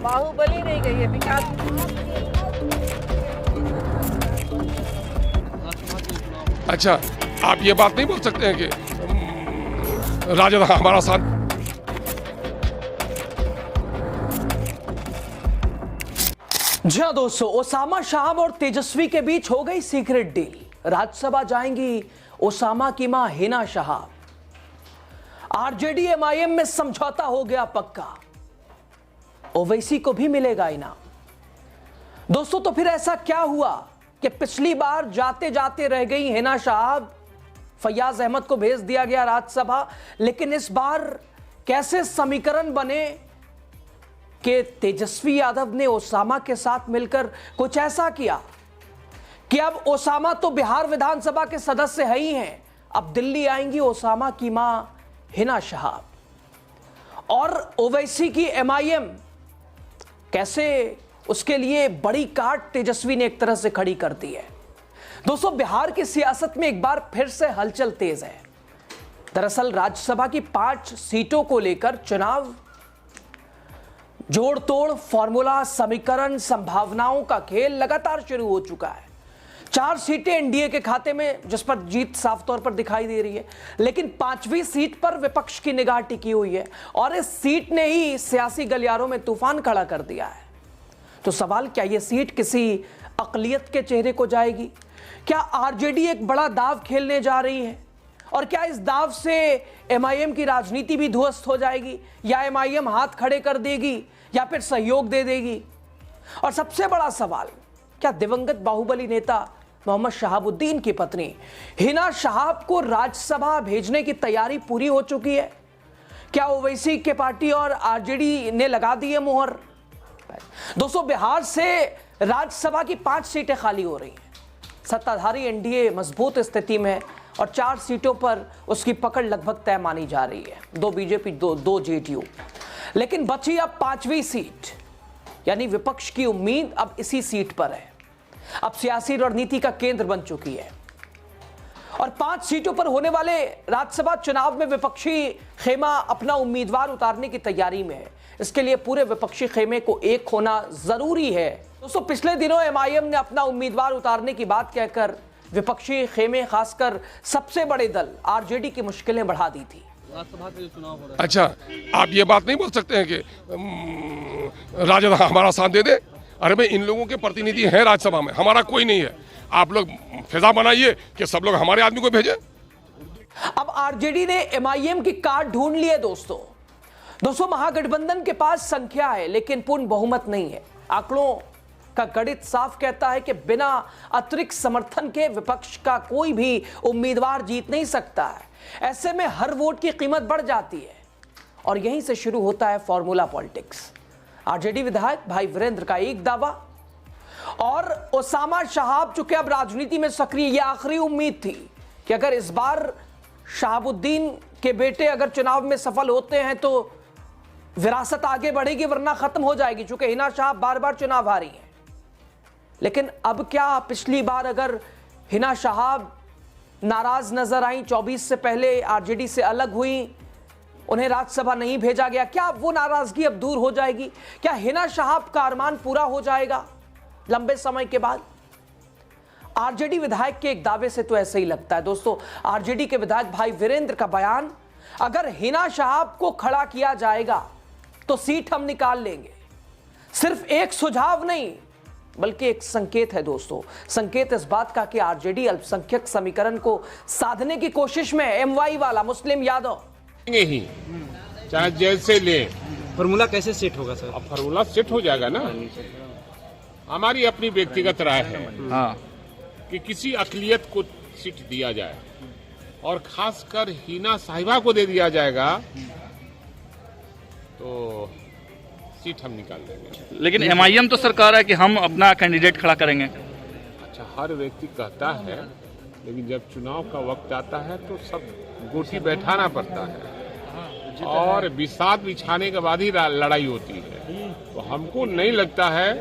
बाहुबली नहीं गई है, विकास। अच्छा, आप ये बात नहीं बोल सकते हैं कि राजद हमारा साथ। जी हाँ दोस्तों, ओसामा शाह और तेजस्वी के बीच हो गई सीक्रेट डील। राज्यसभा जाएंगी ओसामा की मां हिना शाह। आरजेडी एमआईएम में समझौता हो गया पक्का, ओवैसी को भी मिलेगा इनाम। दोस्तों तो फिर ऐसा क्या हुआ कि पिछली बार जाते जाते रह गई हिना शाह, फैयाज अहमद को भेज दिया गया राज्यसभा, लेकिन इस बार कैसे समीकरण बने कि तेजस्वी यादव ने ओसामा के साथ मिलकर कुछ ऐसा किया कि अब ओसामा तो बिहार विधानसभा के सदस्य है ही हैं, अब दिल्ली आएंगी ओसामा की मां हिना शाह। और ओवैसी की एमआईएम कैसे, उसके लिए बड़ी काट तेजस्वी ने एक तरह से खड़ी कर दी है। दोस्तों बिहार की सियासत में एक बार फिर से हलचल तेज है। दरअसल राज्यसभा की 5 सीटों को लेकर चुनाव, जोड़ तोड़, फॉर्मूला, समीकरण, संभावनाओं का खेल लगातार शुरू हो चुका है। 4 सीटें एनडीए के खाते में, जिस पर जीत साफ तौर पर दिखाई दे रही है, लेकिन 5वीं सीट पर विपक्ष की निगाह टिकी हुई है और इस सीट ने ही सियासी गलियारों में तूफान खड़ा कर दिया है। तो सवाल, क्या यह सीट किसी अकलियत के चेहरे को जाएगी? क्या आरजेडी एक बड़ा दाव खेलने जा रही है? और क्या इस दाव से एमआईएम की राजनीति भी ध्वस्त हो जाएगी, या एमआईएम हाथ खड़े कर देगी, या फिर सहयोग दे देगी? और सबसे बड़ा सवाल, क्या दिवंगत बाहुबली नेता मोहम्मद शहाबुद्दीन की पत्नी हिना शाह को राज्यसभा भेजने की तैयारी पूरी हो चुकी है? क्या ओवैसी के पार्टी और आरजेडी ने लगा दी है मुहर? दोस्तों बिहार से राज्यसभा की 5 सीटें खाली हो रही हैं। सत्ताधारी एनडीए मजबूत स्थिति में है और 4 सीटों पर उसकी पकड़ लगभग तय मानी जा रही है। 2 बीजेपी, 2 जेडीयू। लेकिन बची अब 5वीं सीट, यानी विपक्ष की उम्मीद अब इसी सीट पर है। अब सियासी रणनीति का केंद्र बन चुकी है और 5 सीटों पर होने वाले राज्यसभा चुनाव में विपक्षी खेमा अपना उम्मीदवार उतारने की तैयारी में है। इसके लिए पूरे विपक्षी खेमे को एक होना जरूरी है। दोस्तों पिछले दिनों एमआईएम ने अपना उम्मीदवार उतारने की बात कहकर विपक्षी खेमे, खासकर सबसे बड़े दल आरजेडी की मुश्किलें बढ़ा दी थी। राज्यसभा का जो चुनाव हो रहा है, अच्छा, आप ये बात नहीं बोल सकते हैं कि राजद हमारा साथ दे दे। अरे भाई, इन लोगों के प्रतिनिधि हैं राज्यसभा में, हमारा कोई नहीं है। आप लोग फिजा बनाइए कि सब लोग हमारे आदमी को भेजें। अब आरजेडी ने एमआईएम की कार्ड ढूंढ ली है। दोस्तों महागठबंधन के पास संख्या है लेकिन पूर्ण बहुमत नहीं है। आंकड़ों का गणित साफ कहता है कि बिना अतिरिक्त समर्थन के विपक्ष का कोई भी उम्मीदवार जीत नहीं सकता है। ऐसे में हर वोट की कीमत बढ़ जाती है और यहीं से शुरू होता है फॉर्मूला पॉलिटिक्स। आरजेडी विधायक भाई वीरेंद्र का एक दावा और ओसामा शाह चूंकि अब राजनीति में सक्रिय, यह आखिरी उम्मीद थी कि अगर इस बार शहाबुद्दीन के बेटे अगर चुनाव में सफल होते हैं तो विरासत आगे बढ़ेगी, वरना खत्म हो जाएगी, चूंकि हिना शाह बार-बार चुनाव हारी हैं। लेकिन अब क्या, पिछली बार अगर हिना शाह नाराज नजर आई, 24 से पहले आरजेडी से अलग हुई, उन्हें राज्यसभा नहीं भेजा गया, क्या वो नाराजगी अब दूर हो जाएगी? क्या हिना शाह का अरमान पूरा हो जाएगा लंबे समय के बाद? आरजेडी विधायक के एक दावे से तो ऐसे ही लगता है। दोस्तों आरजेडी के विधायक भाई वीरेंद्र का बयान, अगर हिना शाह को खड़ा किया जाएगा तो सीट हम निकाल लेंगे, सिर्फ एक सुझाव नहीं बल्कि एक संकेत है। दोस्तों संकेत इस बात का कि आरजेडी अल्पसंख्यक समीकरण को साधने की कोशिश में, एमवाई वाला मुस्लिम यादव ही चाहे जैसे ले। फॉर्मूला कैसे सेट होगा सर? अब फॉर्मूला सेट हो जाएगा ना। हमारी अपनी व्यक्तिगत राय है कि किसी अकलियत को सीट दिया जाए और खासकर हिना साहिबा को दे दिया जाएगा तो सीट हम निकाल देंगे। लेकिन एमआईएम तो सरकार है कि हम अपना कैंडिडेट खड़ा करेंगे। अच्छा, हर व्यक्ति कहता है, लेकिन जब चुनाव का वक्त आता है तो सब गोटी बैठाना पड़ता है और विषाद बिछाने के बाद ही लड़ाई होती है। तो हमको नहीं लगता है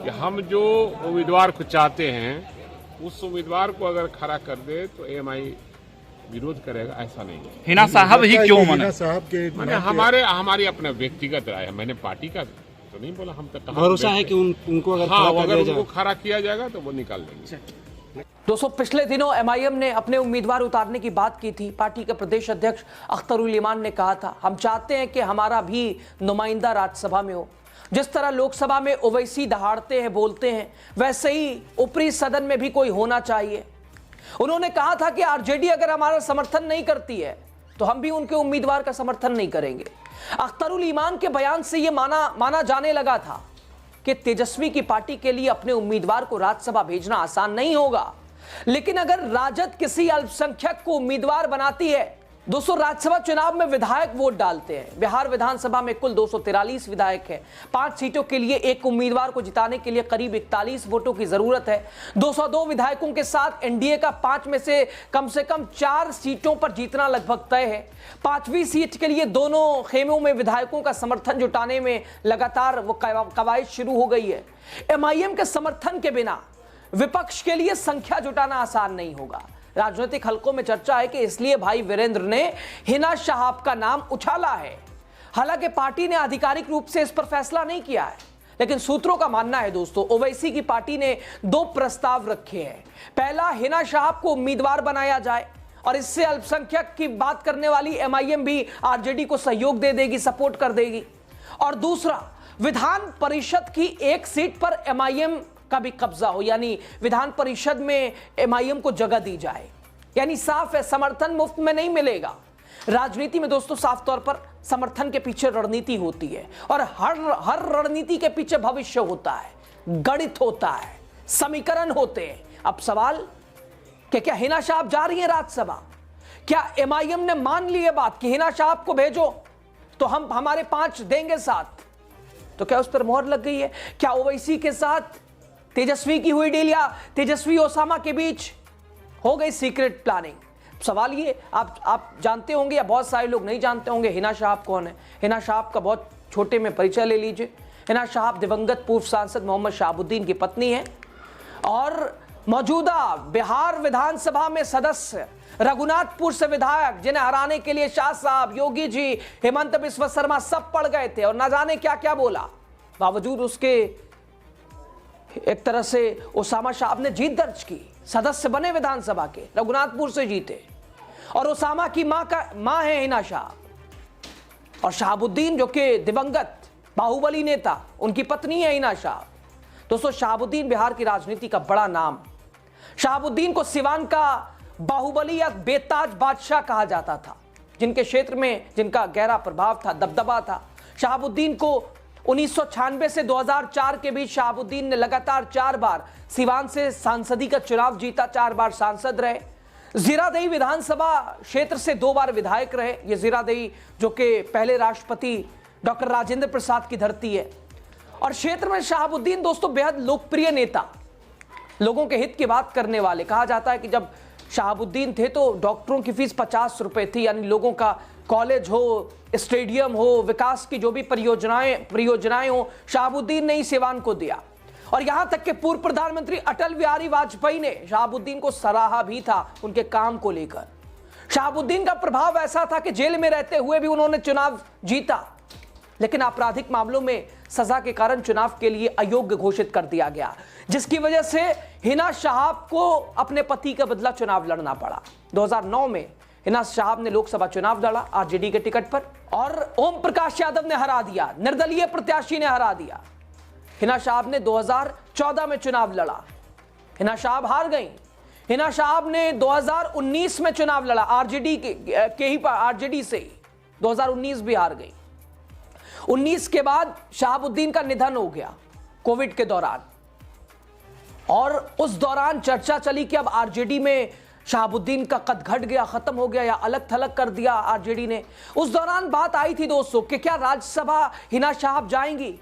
कि हम जो उम्मीदवार को चाहते हैं उस उम्मीदवार को अगर खड़ा कर दे तो एमआई विरोध करेगा, ऐसा नहीं है। हिना साहब ही क्यों मैंने हमारी अपना व्यक्तिगत राय है, मैंने पार्टी का तो नहीं बोला, हम तो भरोसा है कि उनको अगर हाँ, खड़ा कर अगर दिया उनको जाए। खड़ा किया जाएगा तो वो निकाल देंगे। दोस्तों, पिछले दिनों एमआईएम ने अपने उम्मीदवार उतारने की बात की थी। पार्टी के प्रदेश अध्यक्ष अख्तरुल ईमान ने कहा था, हम चाहते हैं कि हमारा भी नुमाइंदा राज्यसभा में हो। जिस तरह लोकसभा में ओवैसी दहाड़ते हैं, बोलते हैं, वैसे ही ऊपरी सदन में भी कोई होना चाहिए। उन्होंने कहा था कि आरजेडी अगर हमारा समर्थन नहीं करती है तो हम भी उनके उम्मीदवार का समर्थन नहीं करेंगे। अख्तरुल ईमान के बयान से यह माना जाने लगा था कि तेजस्वी की पार्टी के लिए अपने उम्मीदवार को राज्यसभा भेजना आसान नहीं होगा। लेकिन अगर राजद किसी अल्पसंख्यक को उम्मीदवार बनाती है, दोस्तों, राज्यसभा चुनाव में विधायक वोट डालते हैं। बिहार विधानसभा में कुल 243 विधायक हैं। 5 सीटों के लिए एक उम्मीदवार को जिताने के लिए करीब 41 वोटों की जरूरत है। 202 विधायकों के साथ एनडीए का 5 में से कम 4 सीटों पर जीतना लगभग तय है। 5वीं सीट के लिए दोनों खेमों में विधायकों का समर्थन जुटाने में लगातार वो कवायद शुरू हो गई है। एमआईएम के समर्थन के बिना विपक्ष के लिए संख्या जुटाना आसान नहीं होगा। राजनीतिक हलकों में चर्चा है कि इसलिए भाई वीरेंद्र ने हिना शहाब का नाम उछाला है। हालांकि पार्टी ने आधिकारिक रूप से इस पर फैसला नहीं किया है, लेकिन सूत्रों का मानना है दोस्तों, ओवैसी की पार्टी ने 2 प्रस्ताव रखे हैं। पहला, हिना शहाब को उम्मीदवार बनाया जाए और इससे अल्पसंख्यक की बात करने वाली एमआईएम भी आरजेडी को सहयोग दे देगी, सपोर्ट कर देगी। और दूसरा, विधान परिषद की एक सीट पर एमआईएम का भी कब्जा हो, यानी विधान परिषद में एमआईएम को जगह दी जाए। यानी साफ है, समर्थन मुफ्त में नहीं मिलेगा। राजनीति में दोस्तों साफ तौर पर समर्थन के पीछे रणनीति होती है और हर रणनीति के पीछे भविष्य होता है, गणित होता है, समीकरण होते हैं। अब सवाल कि क्या हिना शहाब जा रही है राज्यसभा? क्या एमआईएम ने मान ली है बात कि हिना शहाब को भेजो तो हम हमारे 5 देंगे साथ? तो क्या उस पर मोहर लग गई है? क्या ओवैसी के साथ तेजस्वी की हुई डील या तेजस्वी ओसामा के बीच हो गई सीक्रेट प्लानिंग? सवाल ये, आप जानते होंगे या बहुत सारे लोग नहीं जानते होंगे हिना शहाब कौन है। हिना शहाब का बहुत छोटे में परिचय ले लीजिए। हिना शहाब दिवंगत पूर्व सांसद मोहम्मद शहाबुद्दीन की पत्नी है और मौजूदा बिहार विधानसभा में सदस्य, रघुनाथपुर से विधायक, जिन्हें हराने के लिए शाह साहब, योगी जी, हेमंत बिस्वा शर्मा सब पड़ गए थे और ना जाने क्या क्या बोला। बावजूद उसके एक तरह से ओसामा शहाब ने जीत दर्ज की, सदस्य बने विधानसभा के, रघुनाथपुर से जीते। और ओसामा की मां है हिना शहाब और शहाबुद्दीन जो कि दिवंगत बाहुबली नेता, उनकी पत्नी है हिना शहाब। दोस्तों, शहाबुद्दीन बिहार की राजनीति का बड़ा नाम। शहाबुद्दीन को सिवान का बाहुबली या बेताज बादशाह कहा जाता था, जिनके क्षेत्र में जिनका गहरा प्रभाव था, दबदबा था। शहाबुद्दीन को 1996 से 2004 के बीच शहाबुद्दीन ने लगातार 4 बार सिवान से सांसदी का चुनाव जीता, 4 बार सांसद रहे। जीरादेई विधानसभा क्षेत्र से 2 बार विधायक रहे। ये जीरादेई जो कि पहले राष्ट्रपति डॉक्टर राजेंद्र प्रसाद की धरती है। और क्षेत्र में शहाबुद्दीन दोस्तों बेहद लोकप्रिय नेता, लोगों के हित की बात करने वाले। कहा जाता है कि जब शहाबुद्दीन थे तो डॉक्टरों की फीस 50 रुपए थी, यानी लोगों का कॉलेज हो, स्टेडियम हो, विकास की जो भी परियोजनाएं हो, शहाबुद्दीन ने ही सिवान को दिया। और यहां तक कि पूर्व प्रधानमंत्री अटल बिहारी वाजपेयी ने शहाबुद्दीन को सराहा भी था उनके काम को लेकर। शहाबुद्दीन का प्रभाव ऐसा था कि जेल में रहते हुए भी उन्होंने चुनाव जीता, लेकिन आपराधिक मामलों में सजा के कारण चुनाव के लिए अयोग्य घोषित कर दिया गया, जिसकी वजह से हिना शहाब को अपने पति का बदला चुनाव लड़ना पड़ा। 2009 में हिना शहाब ने लोकसभा चुनाव लड़ा आरजेडी के टिकट पर और ओम प्रकाश यादव ने हरा दिया, निर्दलीय प्रत्याशी ने हरा दिया। हिना शहाब ने 2014 में चुनाव लड़ा, हिना शहाब हार गई। हिना शहाब ने 2019 में चुनाव लड़ा आरजेडी से ही, 2019 भी हार गई। 19 के बाद शहाबुद्दीन का निधन हो गया कोविड के दौरान, और उस दौरान चर्चा चली कि अब आरजेडी में शहाबुद्दीन का कद घट गया, खत्म हो गया या अलग थलग कर दिया आरजेडी ने। उस दौरान बात आई थी दोस्तों कि क्या राज्यसभा हिना शहाब जाएंगी।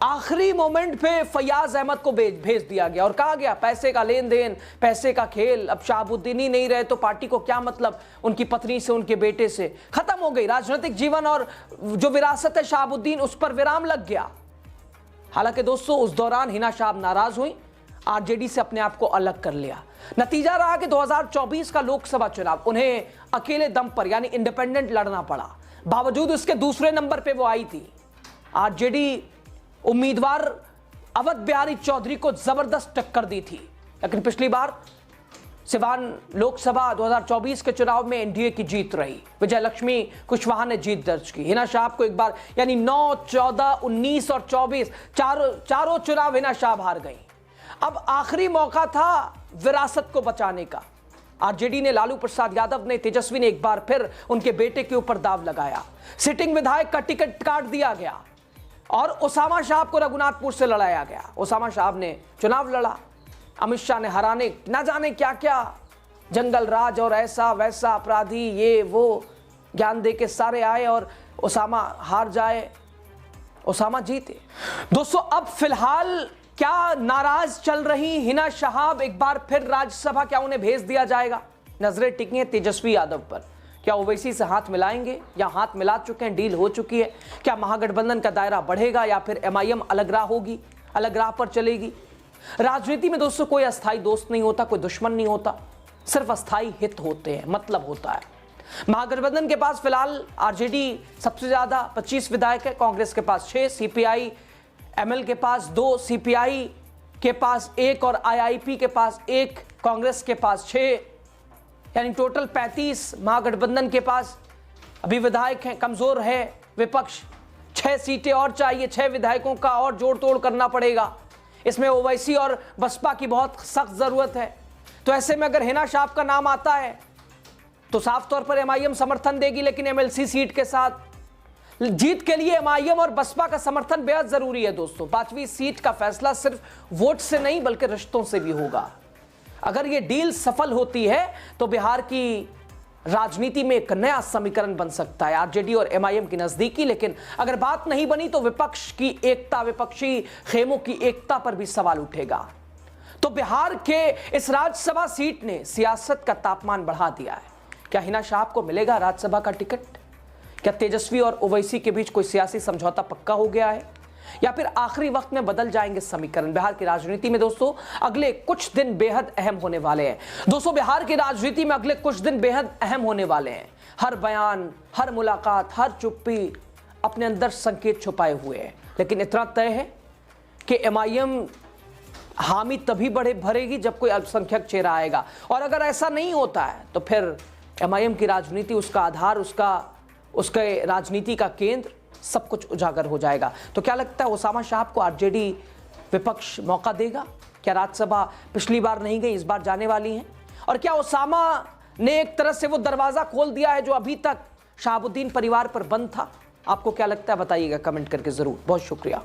आखिरी मोमेंट पे फैयाज अहमद को भेज दिया गया और कहा गया पैसे का लेन देन, पैसे का खेल, अब शहाबुद्दीन ही नहीं रहे तो पार्टी को क्या मतलब, उनकी पत्नी से, उनके बेटे से। खत्म हो गई राजनीतिक जीवन और जो विरासत है शहाबुद्दीन, उस पर विराम लग गया। हालांकि दोस्तों उस दौरान हिना शहाब नाराज हुई, आरजेडी से अपने आप को अलग कर लिया। नतीजा रहा कि 2024 का लोकसभा चुनाव उन्हें अकेले दम पर यानी इंडिपेंडेंट लड़ना पड़ा। बावजूद उसके दूसरे नंबर पे वो आई थी। आरजेडी उम्मीदवार अवध बिहारी चौधरी को जबरदस्त टक्कर दी थी, लेकिन पिछली बार सिवान लोकसभा 2024 के चुनाव में एनडीए की जीत रही। विजय लक्ष्मी कुशवाहा ने जीत दर्ज की। हिना शाह को एक बार यानी 9, 14, 19 और 24 चारों चुनाव हिना शाह हार गई। अब आखिरी मौका था विरासत को बचाने का। आरजेडी ने, लालू प्रसाद यादव ने, तेजस्वी ने एक बार फिर उनके बेटे के ऊपर दाव लगाया। सिटिंग विधायक का टिकट काट दिया गया और ओसामा साहब को रघुनाथपुर से लड़ाया गया। ओसामा साहब ने चुनाव लड़ा, अमित शाह ने हराने ना जाने क्या क्या जंगल राज और ऐसा वैसा अपराधी ये वो ज्ञान दे के सारे आए और ओसामा हार जाए, ओसामा जीते। दोस्तों अब फिलहाल क्या नाराज चल रही हिना शाह एक बार फिर राज्यसभा, क्या उन्हें भेज दिया जाएगा? नजरें टिकी हैं तेजस्वी यादव पर। क्या ओवैसी से हाथ मिलाएंगे या हाथ मिला चुके हैं, डील हो चुकी है? क्या महागठबंधन का दायरा बढ़ेगा या फिर एमआईएम अलग राह होगी, अलग राह पर चलेगी? राजनीति में दोस्तों कोई अस्थाई दोस्त नहीं होता, कोई दुश्मन नहीं होता, सिर्फ अस्थाई हित होते हैं, मतलब होता है। महागठबंधन के पास फिलहाल आरजेडी सबसे ज्यादा 25 विधायक है, कांग्रेस के पास 6, सीपीआई एमएल के पास 2, सीपीआई के पास 1 और आईआईपी के पास 1, कांग्रेस के पास 6, यानी टोटल 35 महागठबंधन के पास अभी विधायक हैं। कमजोर है विपक्ष, 6 सीटें और चाहिए, 6 विधायकों का और जोड़ तोड़ करना पड़ेगा। इसमें ओवैसी और बसपा की बहुत सख्त जरूरत है। तो ऐसे में अगर हिना शाह का नाम आता है तो साफ तौर पर एमआईएम समर्थन देगी, लेकिन एमएलसी सीट के साथ जीत के लिए एमआईएम और बसपा का समर्थन बेहद जरूरी है। दोस्तों 5वीं सीट का फैसला सिर्फ वोट से नहीं बल्कि रिश्तों से भी होगा। अगर यह डील सफल होती है तो बिहार की राजनीति में एक नया समीकरण बन सकता है, आरजेडी और एमआईएम की नजदीकी। लेकिन अगर बात नहीं बनी तो विपक्ष की एकता, विपक्षी खेमों की एकता पर भी सवाल उठेगा। तो बिहार के इस राज्यसभा सीट ने सियासत का तापमान बढ़ा दिया है। क्या हिना शाह को मिलेगा राज्यसभा का टिकट? क्या तेजस्वी और ओवैसी के बीच कोई सियासी समझौता पक्का हो गया है या फिर आखिरी वक्त में बदल जाएंगे समीकरण? बिहार की राजनीति में दोस्तों अगले कुछ दिन बेहद अहम होने वाले हैं। दोस्तों बिहार की राजनीति में अगले कुछ दिन बेहद अहम होने वाले हैं। हर बयान, हर मुलाकात, हर चुप्पी अपने अंदर संकेत छुपाए हुए है। लेकिन इतना तय है कि एमआईएम हामी तभी भरेगी जब कोई अल्पसंख्यक चेहरा आएगा, और अगर ऐसा नहीं होता है तो फिर एमआईएम की राजनीति, उसका आधार, उसके राजनीति का केंद्र सब कुछ उजागर हो जाएगा। तो क्या लगता है ओसामा साह को आरजेडी विपक्ष मौका देगा? क्या राज्यसभा पिछली बार नहीं गई, इस बार जाने वाली हैं? और क्या ओसामा ने एक तरह से वो दरवाजा खोल दिया है जो अभी तक शहाबुद्दीन परिवार पर बंद था? आपको क्या लगता है बताइएगा कमेंट करके जरूर। बहुत शुक्रिया।